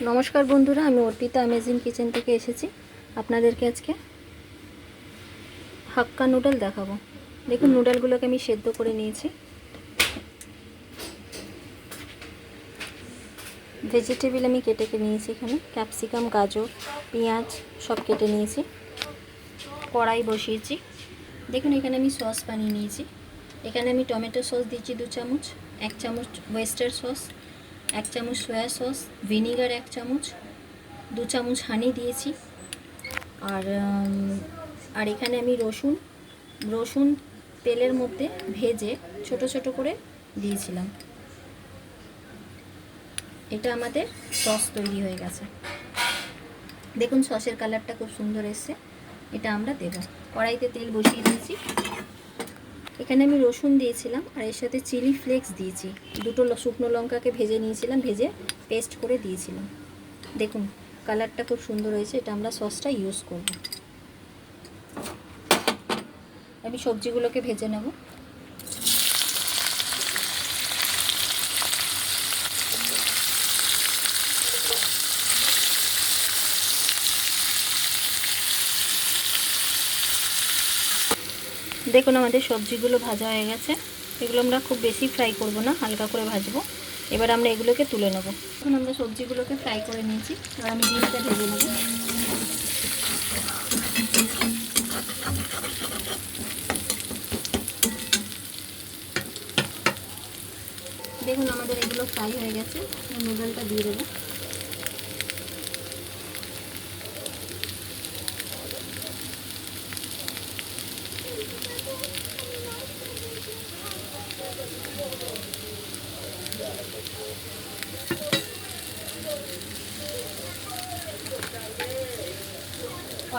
নমস্কার বন্ধুরা, আমি অর্পিতা অ্যামেজিং কিচেন থেকে এসেছি। আপনাদেরকে আজকে হাক্কা নুডল দেখাবো। দেখুন, নুডলগুলোকে আমি সেদ্ধ করে নিয়েছি। ভেজিটেবল আমি কেটে নিয়েছি, এখানে ক্যাপসিকাম, গাজর, পেঁয়াজ সব কেটে নিয়েছি। কড়াই বসিয়েছি। দেখুন, এখানে আমি সস বানিয়ে নিয়েছি। এখানে আমি টমেটো সস দিয়েছি 2 চামচ, 1 চামচ ওয়েস্টার সস, 1 চামচ সয়া সস, ভিনিগার 1 চামচ, 2 চামচ হানি দিয়েছি। আর এখানে আমি রসুন তেলের মধ্যে ভেজে ছোট ছোট করে দিয়েছিলাম। এটা আমাদের সস তৈরি হয়ে গেছে। দেখুন, সসের কালারটা খুব সুন্দর এসছে। এটা আমরা দেব। কড়াইতে তেল বসিয়ে দিয়েছি। এখানে আমি রসুন দিয়েছিলাম আর এর সাথে চিলি ফ্লেক্স দিয়েছি। 2টো শুকনো লঙ্কাকে ভেজে নিয়েছিলাম, ভেজে পেস্ট করে দিয়েছিলাম। দেখুন, কালারটা খুব সুন্দর হয়েছে। এটা আমরা সসটা ইউজ করব। আমি সবজিগুলোকে ভেজে নেব। দেখুন, আমাদের সবজিগুলো ভাজা হয়ে গেছে। এগুলো আমরা খুব বেশি ফ্রাই করব না, হালকা করে ভাজবো। এবার আমরা এগুলোকে তুলে নেব। এখন আমরা সবজিগুলোকে ফ্রাই করে নিয়েছি। এবার আমি ডিমটা ভেজে নেব। দেখুন, আমাদের এগুলো ফ্রাই হয়ে গেছে। নুডলটা দিয়ে দেবো।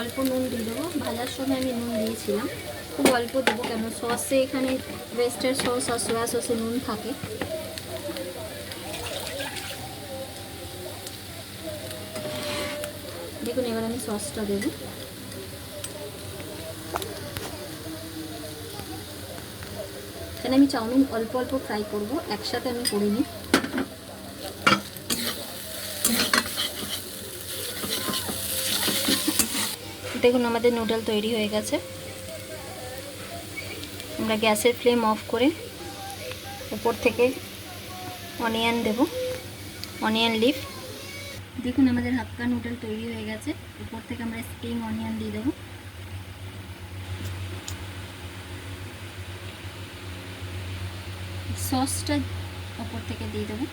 অল্প নুন দিয়ে দেবো। ভাজার সময় আমি নুন দিয়েছিলাম, খুব অল্প দেবো, কেন সসে এখানে ওয়েস্টার সস আর সয়া সসে নুন থাকে। দেখুন, এবার আমি সসটা দেবো। এখানে আমি চাউমিন অল্প অল্প ফ্রাই করব, একসাথে আমি করিনি। দেখুন, আমাদের নুডল তৈরি হয়ে গেছে। আমরা গ্যাসের ফ্লেম অফ করে উপর থেকে অনিয়ন দেব, অনিয়ন লিফ। দেখুন, আমাদের হাক্কা নুডল তৈরি হয়ে গেছে। উপর থেকে আমরা স্প্রিং অনিয়ন দিয়ে দেবো। সসটা উপর থেকে দিয়ে দেবো।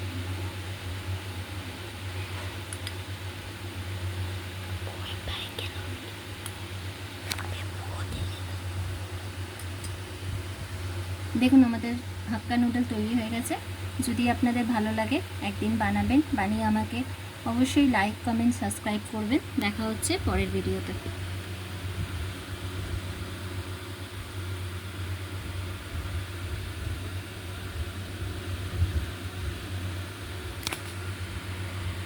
দেখুন, আমাদের হাক্কা নুডল তৈরি হয়ে গেছে। যদি আপনাদের ভালো লাগে, একদিন বানাবেন, বানিয়ে আমাকে অবশ্যই লাইক, কমেন্ট, সাবস্ক্রাইব করবেন। দেখা হচ্ছে পরের ভিডিওতে।